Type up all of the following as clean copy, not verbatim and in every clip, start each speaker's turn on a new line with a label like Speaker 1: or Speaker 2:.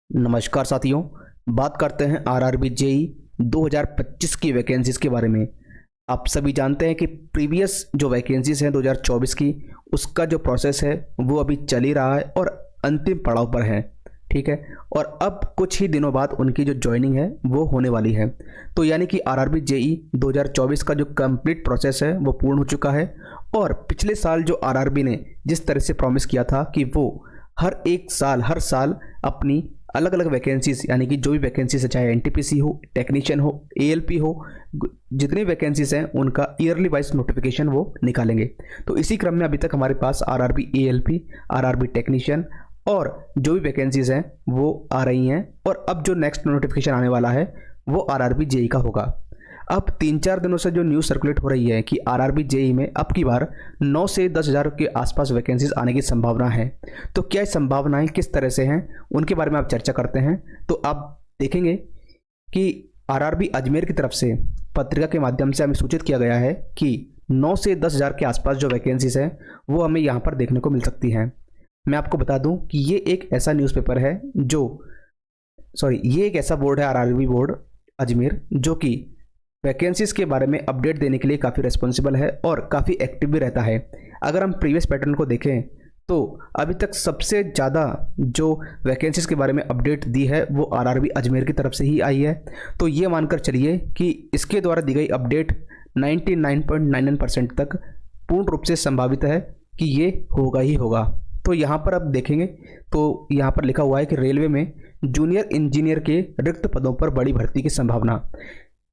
Speaker 1: नमस्कार साथियों। बात करते हैं आरआरबी जेई 2025 की वैकेंसीज़ के बारे में। आप सभी जानते हैं कि प्रीवियस जो वैकेंसीज़ हैं 2024 की, उसका जो प्रोसेस है वो अभी चल ही रहा है और अंतिम पड़ाव पर है। ठीक है, और अब कुछ ही दिनों बाद उनकी जो ज्वाइनिंग है वो होने वाली है। तो यानी कि आरआरबी जेई 2024 का जो कंप्लीट प्रोसेस है वो पूर्ण हो चुका है। और पिछले साल जो आरआरबी ने जिस तरह से प्रॉमिस किया था कि वो हर साल अपनी अलग अलग वैकेंसीज, यानी कि जो भी वैकेंसीज है, चाहे एनटीपीसी हो, टेक्नीशियन हो, एएलपी हो, जितनी वैकेंसीज हैं उनका ईयरली वाइज नोटिफिकेशन वो निकालेंगे। तो इसी क्रम में अभी तक हमारे पास आरआरबी एएलपी, आरआरबी टेक्नीशियन और जो भी वैकेंसीज हैं वो आ रही हैं। और अब जो नेक्स्ट नोटिफिकेशन आने वाला है वो आरआरबी जेई का होगा। अब 3-4 दिनों से जो न्यूज़ सर्कुलेट हो रही है कि आरआरबी जेई में अब की बार 9 से 10 हज़ार के आसपास वैकेंसीज आने की संभावना है। तो क्या संभावनाएं किस तरह से हैं उनके बारे में आप चर्चा करते हैं। तो आप देखेंगे कि आरआरबी अजमेर की तरफ से पत्रिका के माध्यम से हमें सूचित किया गया है कि 9 से 10 हज़ार के आसपास जो वैकेंसीज हैं वो हमें यहाँ पर देखने को मिल सकती हैं। मैं आपको बता दूं कि ये एक ऐसा न्यूज़पेपर है ये एक ऐसा बोर्ड है, आरआरबी बोर्ड अजमेर, जो कि वैकेंसीज के बारे में अपडेट देने के लिए काफ़ी रिस्पॉन्सिबल है और काफ़ी एक्टिव भी रहता है। अगर हम प्रीवियस पैटर्न को देखें तो अभी तक सबसे ज़्यादा जो वैकेंसीज के बारे में अपडेट दी है वो आरआरबी अजमेर की तरफ से ही आई है। तो ये मानकर चलिए कि इसके द्वारा दी गई अपडेट 99.99% तक पूर्ण रूप से संभावित है कि ये होगा ही होगा। तो यहाँ पर अब देखेंगे तो यहाँ पर लिखा हुआ है कि रेलवे में जूनियर इंजीनियर के रिक्त पदों पर बड़ी भर्ती की संभावना।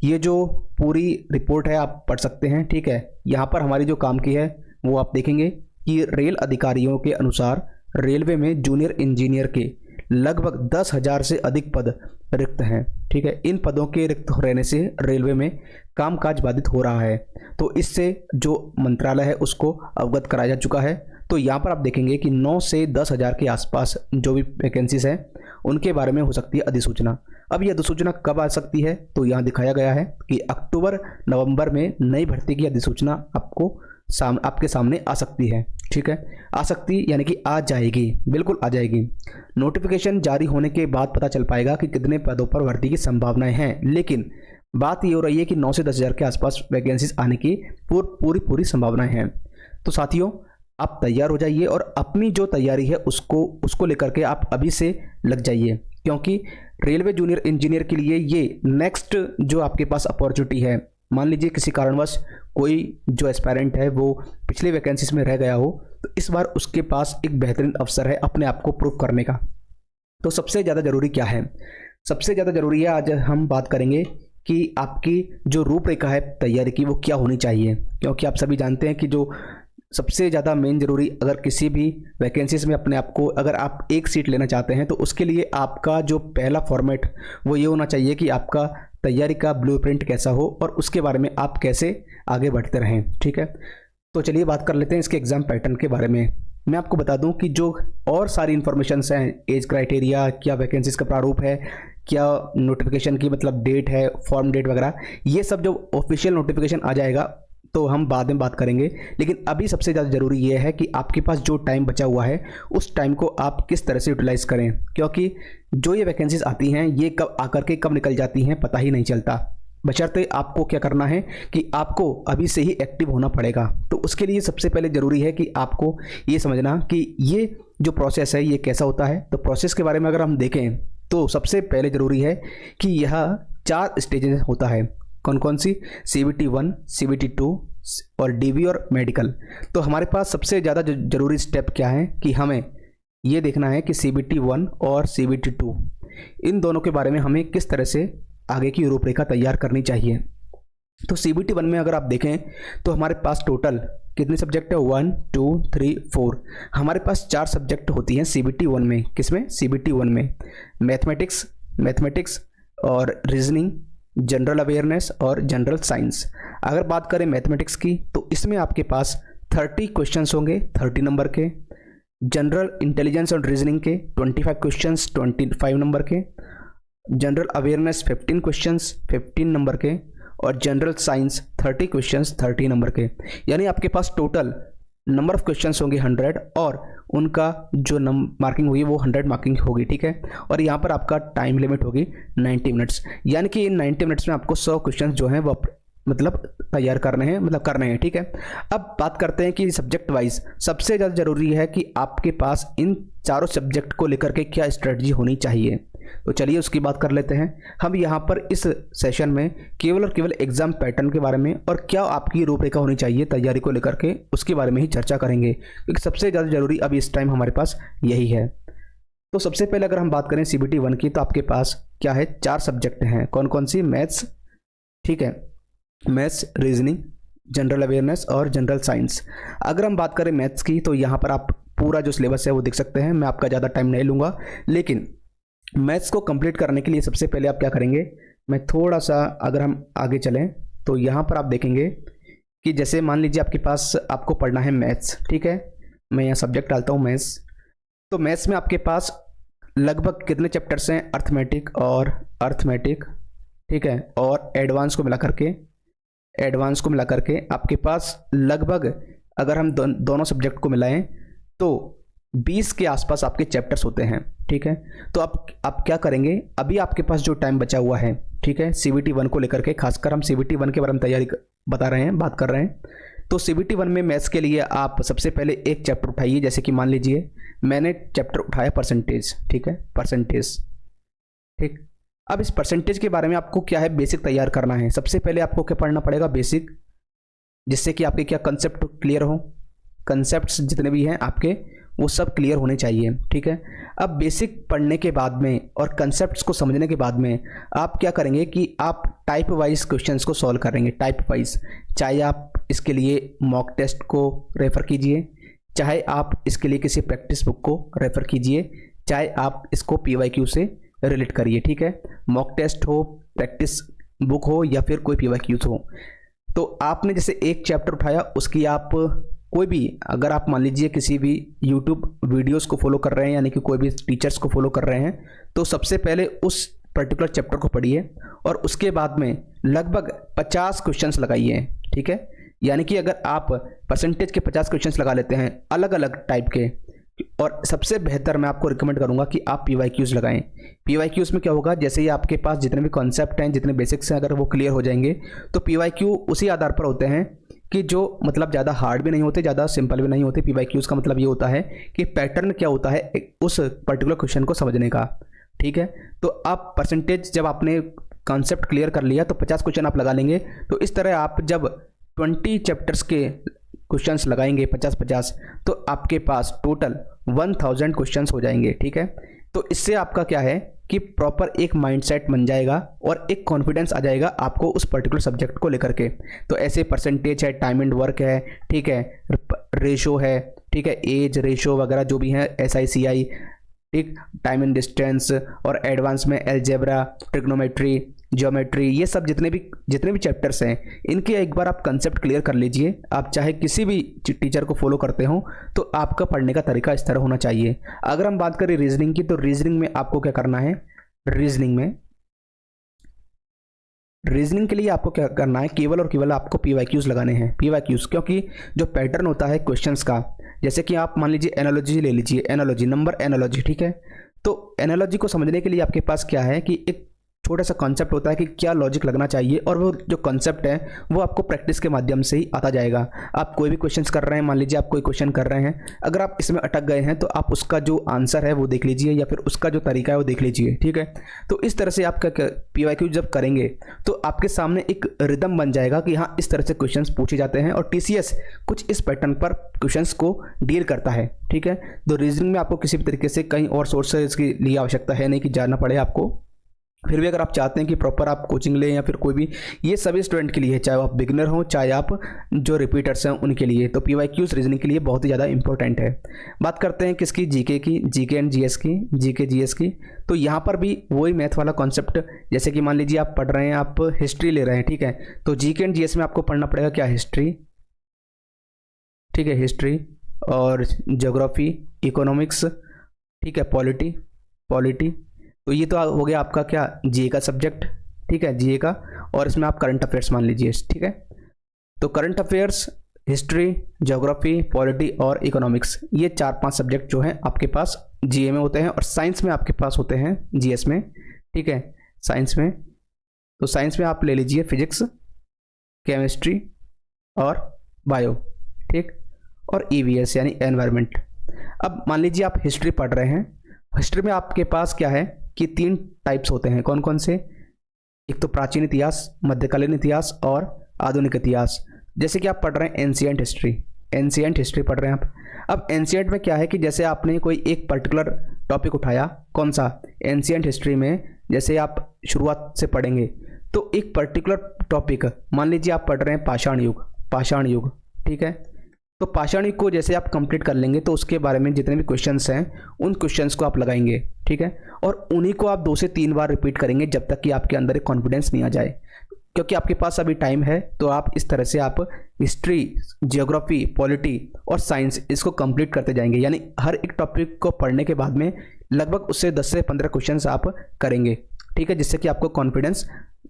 Speaker 1: ये जो पूरी रिपोर्ट है आप पढ़ सकते हैं। ठीक है, यहाँ पर हमारी जो काम की है वो आप देखेंगे कि रेल अधिकारियों के अनुसार रेलवे में जूनियर इंजीनियर के लगभग 10,000 से अधिक पद रिक्त हैं। ठीक है, इन पदों के रिक्त रहने से रेलवे में कामकाज बाधित हो रहा है। तो इससे जो मंत्रालय है उसको अवगत कराया जा चुका है। तो यहाँ पर आप देखेंगे कि 9 से 10 हज़ार के आसपास जो भी वैकेंसीज हैं उनके बारे में हो सकती है अधिसूचना। अब यह अधिसूचना कब आ सकती है तो यहाँ दिखाया गया है कि अक्टूबर नवंबर में नई भर्ती की अधिसूचना आपके सामने आ सकती है। ठीक है, आ सकती यानी कि आ जाएगी, बिल्कुल आ जाएगी। नोटिफिकेशन जारी होने के बाद पता चल पाएगा कि कितने पदों पर भर्ती की संभावनाएं हैं, लेकिन बात ये हो रही है कि 9 से 10 हज़ार के आसपास वैकेंसीज आने की पूरी संभावनाएं हैं। तो साथियों, आप तैयार हो जाइए और अपनी जो तैयारी है उसको लेकर के आप अभी से लग जाइए, क्योंकि रेलवे जूनियर इंजीनियर के लिए ये नेक्स्ट जो आपके पास अपॉर्चुनिटी है। मान लीजिए किसी कारणवश कोई जो एस्पायरेंट है वो पिछले वैकेंसीज में रह गया हो, तो इस बार उसके पास एक बेहतरीन अवसर है अपने आप को प्रूव करने का। तो सबसे ज़्यादा ज़रूरी क्या है? सबसे ज़्यादा ज़रूरी है, आज हम बात करेंगे कि आपकी जो रूपरेखा है तैयारी की वो क्या होनी चाहिए। क्योंकि आप सभी जानते हैं कि जो सबसे ज़्यादा मेन ज़रूरी, अगर किसी भी वैकेंसीज में अपने आप को, अगर आप एक सीट लेना चाहते हैं तो उसके लिए आपका जो पहला फॉर्मेट वो ये होना चाहिए कि आपका तैयारी का ब्लूप्रिंट कैसा हो और उसके बारे में आप कैसे आगे बढ़ते रहें। ठीक है, तो चलिए बात कर लेते हैं इसके एग्ज़ाम पैटर्न के बारे में। मैं आपको बता दूं कि जो और सारी इन्फॉर्मेशंस हैं, एज क्राइटेरिया, क्या वैकेंसीज का प्रारूप है, क्या नोटिफिकेशन की मतलब डेट है, फॉर्म डेट वगैरह, ये सब जो ऑफिशियल नोटिफिकेशन आ जाएगा तो हम बाद में बात करेंगे। लेकिन अभी सबसे ज़्यादा ज़रूरी ये है कि आपके पास जो टाइम बचा हुआ है उस टाइम को आप किस तरह से यूटिलाइज़ करें, क्योंकि जो ये वैकेंसीज आती हैं ये कब आकर के कब निकल जाती हैं पता ही नहीं चलता। बशर्ते आपको क्या करना है कि आपको अभी से ही एक्टिव होना पड़ेगा। तो उसके लिए सबसे पहले ज़रूरी है कि आपको ये समझना कि ये जो प्रोसेस है ये कैसा होता है। तो प्रोसेस के बारे में अगर हम देखें तो सबसे पहले ज़रूरी है कि यह 4 स्टेजेस होता है। कौन कौन सी? CBT 1, CBT 2 और DV और मेडिकल। तो हमारे पास सबसे ज़्यादा ज़रूरी स्टेप क्या है कि हमें ये देखना है कि CBT 1 और CBT 2 इन दोनों के बारे में हमें किस तरह से आगे की रूपरेखा तैयार करनी चाहिए। तो CBT 1 में अगर आप देखें तो हमारे पास टोटल कितने सब्जेक्ट है? 1 2 3 4। हमारे पास 4 सब्जेक्ट होती हैं CBT 1 में। किसमें? CBT 1 में मैथमेटिक्स और रीजनिंग, जनरल अवेयरनेस और जनरल साइंस। अगर बात करें मैथमेटिक्स की तो इसमें आपके पास 30 क्वेश्चंस होंगे 30 नंबर के, जनरल इंटेलिजेंस और रीजनिंग के 25 क्वेश्चंस 25 नंबर के, जनरल अवेयरनेस 15 क्वेश्चंस 15 नंबर के और जनरल साइंस 30 क्वेश्चंस 30 नंबर के। यानी आपके पास टोटल नंबर ऑफ क्वेश्चंस होंगे 100 और उनका जो मार्किंग होगी वो 100 मार्किंग होगी, ठीक है। और यहाँ पर आपका टाइम लिमिट होगी 90 मिनट्स, यानी कि इन 90 मिनट्स में आपको 100 क्वेश्चन जो हैं वो मतलब तैयार करने हैं, मतलब करने हैं, ठीक है। अब बात करते हैं कि सब्जेक्ट वाइज सबसे ज़्यादा ज़रूरी है कि आपके पास इन चारों सब्जेक्ट को लेकर के क्या स्ट्रेटजी होनी चाहिए। तो चलिए उसकी बात कर लेते हैं। हम यहाँ पर इस सेशन में केवल और केवल एग्जाम पैटर्न के बारे में और क्या आपकी रूपरेखा होनी चाहिए तैयारी को लेकर के उसके बारे में ही चर्चा करेंगे, क्योंकि सबसे ज़्यादा ज़रूरी अभी इस टाइम हमारे पास यही है। तो सबसे पहले अगर हम बात करें CBT 1 की, तो आपके पास क्या है, 4 सब्जेक्ट हैं। कौन कौन सी? मैथ्स, ठीक है, मैथ्स, रीजनिंग, जनरल अवेयरनेस और जनरल साइंस। अगर हम बात करें मैथ्स की, तो यहाँ पर आप पूरा जो सिलेबस है वो देख सकते हैं, मैं आपका ज़्यादा टाइम नहीं लूँगा। लेकिन मैथ्स को कंप्लीट करने के लिए सबसे पहले आप क्या करेंगे, मैं थोड़ा सा अगर हम आगे चलें तो यहाँ पर आप देखेंगे कि जैसे मान लीजिए आपके पास आपको पढ़ना है मैथ्स, ठीक है, मैं यहाँ सब्जेक्ट डालता हूँ मैथ्स। तो मैथ्स में आपके पास लगभग कितने चैप्टर्स हैं? अर्थमेटिक, ठीक है, और एडवांस को मिला करके आपके पास लगभग, अगर हम दोनों सब्जेक्ट को मिलाएं तो 20 के आसपास आपके चैप्टर्स होते हैं, ठीक है। तो आप क्या करेंगे, अभी आपके पास जो टाइम बचा हुआ है, ठीक है, CBT 1 को लेकर के, खासकर हम CBT 1 के बारे में बात कर रहे हैं। तो CBT 1 में मैथ्स के लिए आप सबसे पहले एक चैप्टर उठाइए। जैसे कि मान लीजिए मैंने चैप्टर उठाया परसेंटेज, ठीक है, परसेंटेज, ठीक। अब इस परसेंटेज के बारे में आपको क्या है, बेसिक तैयार करना है। सबसे पहले आपको क्या पढ़ना पड़ेगा, बेसिक, जिससे कि आपके क्या कंसेप्ट क्लियर हो, कंसेप्ट्स जितने भी हैं आपके वो सब क्लियर होने चाहिए, ठीक है। अब बेसिक पढ़ने के बाद में और कंसेप्ट्स को समझने के बाद में आप क्या करेंगे कि आप टाइप वाइज क्वेश्चंस को सॉल्व करेंगे, टाइप वाइज। चाहे आप इसके लिए मॉक टेस्ट को रेफ़र कीजिए, चाहे आप इसके लिए किसी प्रैक्टिस बुक को रेफ़र कीजिए, चाहे आप इसको PYQ से रिलेट करिए, ठीक है। मॉक टेस्ट हो, प्रैक्टिस बुक हो या फिर कोई PYQ हो। तो आपने जैसे एक चैप्टर उठाया, उसकी आप कोई भी, अगर आप मान लीजिए किसी भी यूट्यूब वीडियोस को फॉलो कर रहे हैं, यानी कि कोई भी टीचर्स को फॉलो कर रहे हैं, तो सबसे पहले उस पर्टिकुलर चैप्टर को पढ़िए और उसके बाद में लगभग 50 क्वेश्चंस लगाइए, ठीक है। यानी कि अगर आप परसेंटेज के 50 क्वेश्चंस लगा लेते हैं अलग अलग टाइप के, और सबसे बेहतर मैं आपको रिकमेंड करूंगा कि आप PYQs लगाएं। PYQs में क्या होगा, जैसे ही आपके पास जितने भी कॉन्सेप्ट हैं, जितने बेसिक्स हैं, अगर वो क्लियर हो जाएंगे तो PYQ उसी आधार पर होते हैं कि जो मतलब ज़्यादा हार्ड भी नहीं होते, ज़्यादा सिंपल भी नहीं होते। PYQs का मतलब ये होता है कि पैटर्न क्या होता है उस पर्टिकुलर क्वेश्चन को समझने का, ठीक है। तो आप परसेंटेज जब आपने कॉन्सेप्ट क्लियर कर लिया तो 50 क्वेश्चन आप लगा लेंगे। तो इस तरह आप जब 20 चैप्टर्स के क्वेश्चंस लगाएंगे 50-50, तो आपके पास टोटल 1000 क्वेश्चंस हो जाएंगे, ठीक है। तो इससे आपका क्या है कि प्रॉपर एक माइंडसेट बन जाएगा और एक कॉन्फिडेंस आ जाएगा आपको उस पर्टिकुलर सब्जेक्ट को लेकर के। तो ऐसे परसेंटेज है, टाइम एंड वर्क है, ठीक है, रेशो है, ठीक है, एज रेशो वगैरह जो भी है, SICI, ठीक, टाइम एंड डिस्टेंस, और एडवांस में अलजेब्रा, ट्रिग्नोमेट्री, ज्योमेट्री, ये सब जितने भी चैप्टर्स हैं, इनके एक बार आप कंसेप्ट क्लियर कर लीजिए। आप चाहे किसी भी टीचर को फॉलो करते हो तो आपका पढ़ने का तरीका इस तरह होना चाहिए। अगर हम बात करें रीजनिंग की, तो रीजनिंग में आपको क्या करना है, रीजनिंग के लिए आपको क्या करना है, केवल और केवल आपको PYQs लगाने हैं। PYQs क्योंकि जो पैटर्न होता है क्वेश्चंस का, जैसे कि आप मान लीजिए एनालॉजी ले लीजिए, एनालॉजी, ठीक है। तो एनालॉजी को समझने के लिए आपके पास क्या है कि एक छोटा सा कॉन्सेप्ट होता है कि क्या लॉजिक लगना चाहिए, और वो जो कॉन्सेप्ट है वो आपको प्रैक्टिस के माध्यम से ही आता जाएगा। आप कोई भी क्वेश्चंस कर रहे हैं, मान लीजिए आप कोई क्वेश्चन कर रहे हैं, अगर आप इसमें अटक गए हैं तो आप उसका जो आंसर है वो देख लीजिए, या फिर उसका जो तरीका है वो देख लीजिए, ठीक है। तो इस तरह से आपका PYQ जब करेंगे तो आपके सामने एक रिदम बन जाएगा कि हाँ, इस तरह से क्वेश्चंस पूछे जाते हैं, और TCS कुछ इस पैटर्न पर क्वेश्चंस को डील करता है, ठीक है। तो रीजनिंग में आपको किसी भी तरीके से कहीं और सोर्सेज की लिए आवश्यकता है नहीं कि जाना पड़े आपको। फिर भी अगर आप चाहते हैं कि प्रॉपर आप कोचिंग लें या फिर कोई भी, ये सभी स्टूडेंट के लिए है, चाहे आप बिगिनर हो चाहे आप जो रिपीटर्स हैं उनके लिए, तो PYQs रीजनिंग के लिए बहुत ही ज़्यादा इंपॉर्टेंट है। बात करते हैं किसकी, जीके की, जीके एंड जीएस की, जीके जीएस की। तो यहाँ पर भी वही मैथ वाला कॉन्सेप्ट, जैसे कि मान लीजिए आप पढ़ रहे हैं, आप हिस्ट्री ले रहे हैं, ठीक है। तो जीके एंड जीएस में आपको पढ़ना पड़ेगा क्या, हिस्ट्री, ठीक है, हिस्ट्री और ज्योग्राफी, इकोनॉमिक्स, ठीक है, पॉलिटी। तो ये तो हो गया आपका क्या, जीए का सब्जेक्ट, ठीक है, जीए का। और इसमें आप करंट अफेयर्स मान लीजिए, ठीक है। तो current affairs history, geography, polity और इकोनॉमिक्स, ये 4-5 सब्जेक्ट जो हैं आपके पास जीए में होते हैं और साइंस में आपके पास होते हैं जीएस में। ठीक है, साइंस में, तो साइंस में आप ले लीजिए फिजिक्स, केमिस्ट्री और बायो, ठीक, और ईवीएस यानी एनवायरनमेंट। अब मान लीजिए आप हिस्ट्री पढ़ रहे हैं, हिस्ट्री में आपके पास क्या है कि 3 टाइप्स होते हैं। कौन कौन से? एक तो प्राचीन इतिहास, मध्यकालीन इतिहास और आधुनिक इतिहास। जैसे कि आप पढ़ रहे हैं एंशिएंट हिस्ट्री, एंशिएंट हिस्ट्री पढ़ रहे हैं आप। अब एंशिएंट में क्या है कि जैसे आपने कोई एक पर्टिकुलर टॉपिक उठाया, कौन सा? एंशिएंट हिस्ट्री में जैसे आप शुरुआत से पढ़ेंगे तो एक पर्टिकुलर टॉपिक, मान लीजिए आप पढ़ रहे हैं पाषाण युग, पाषाण युग, ठीक है, तो पाषाण युग को जैसे आप कंप्लीट कर लेंगे तो उसके बारे में जितने भी क्वेश्चंस हैं उन क्वेश्चंस को आप लगाएंगे, ठीक है, और उन्हीं को आप 2 से 3 बार रिपीट करेंगे जब तक कि आपके अंदर एक कॉन्फिडेंस नहीं आ जाए। क्योंकि आपके पास अभी टाइम है तो आप इस तरह से आप हिस्ट्री, जियोग्राफी, पॉलिटी और साइंस इसको कंप्लीट करते जाएंगे। यानी हर एक टॉपिक को पढ़ने के बाद में लगभग उससे 10 से 15 क्वेश्चंस आप करेंगे, ठीक है, जिससे कि आपको कॉन्फिडेंस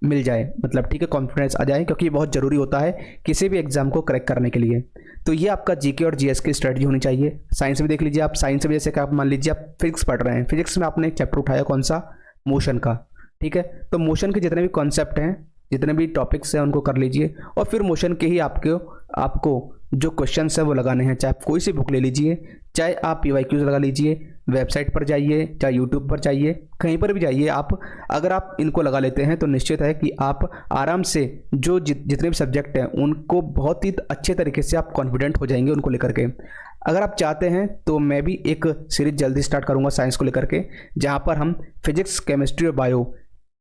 Speaker 1: मिल जाए, मतलब ठीक है, कॉन्फिडेंस आ जाए, क्योंकि ये बहुत ज़रूरी होता है किसी भी एग्जाम को क्रैक करने के लिए। तो ये आपका जीके और जीएस की स्ट्रेटजी होनी चाहिए। साइंस में देख लीजिए आप, साइंस में जैसे कि आप मान लीजिए आप फिजिक्स पढ़ रहे हैं, फिजिक्स में आपने एक चैप्टर उठाया, कौन सा? मोशन का, ठीक है, तो मोशन के जितने भी कॉन्सेप्ट हैं, जितने भी टॉपिक्स हैं उनको कर लीजिए और फिर मोशन के ही आपको जो क्वेश्चंस हैं वो लगाने हैं। चाहे आप कोई सी बुक ले लीजिए, चाहे आप पीवाईक्यूज लगा लीजिए, वेबसाइट पर जाइए, चाहे यूट्यूब पर जाइए, कहीं पर भी जाइए आप, अगर आप इनको लगा लेते हैं तो निश्चित है कि आप आराम से जो जितने भी सब्जेक्ट हैं उनको बहुत ही अच्छे तरीके से आप कॉन्फिडेंट हो जाएंगे उनको लेकर के। अगर आप चाहते हैं तो मैं भी एक सीरीज जल्दी स्टार्ट करूँगा साइंस को लेकर के, जहाँ पर हम फिजिक्स, केमिस्ट्री और बायो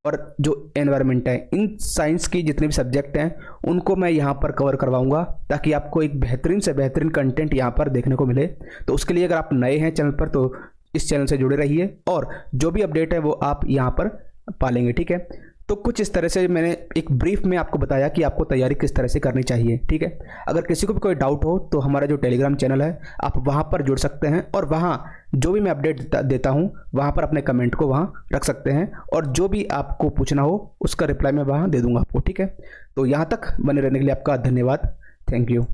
Speaker 1: और जो एनवायरनमेंट है, इन साइंस की जितने भी सब्जेक्ट हैं उनको मैं यहाँ पर कवर करवाऊंगा, ताकि आपको एक बेहतरीन से बेहतरीन कंटेंट यहाँ पर देखने को मिले। तो उसके लिए अगर आप नए हैं चैनल पर तो इस चैनल से जुड़े रहिए और जो भी अपडेट है वो आप यहाँ पर पालेंगे, ठीक है। तो कुछ इस तरह से मैंने एक ब्रीफ में आपको बताया कि आपको तैयारी किस तरह से करनी चाहिए, ठीक है। अगर किसी को भी कोई डाउट हो तो हमारा जो टेलीग्राम चैनल है आप वहाँ पर जुड़ सकते हैं और वहाँ जो भी मैं अपडेट देता हूँ वहाँ पर अपने कमेंट को वहाँ रख सकते हैं और जो भी आपको पूछना हो उसका रिप्लाई मैं वहाँ दे दूँगा आपको, ठीक है। तो यहाँ तक बने रहने के लिए आपका धन्यवाद, थैंक यू।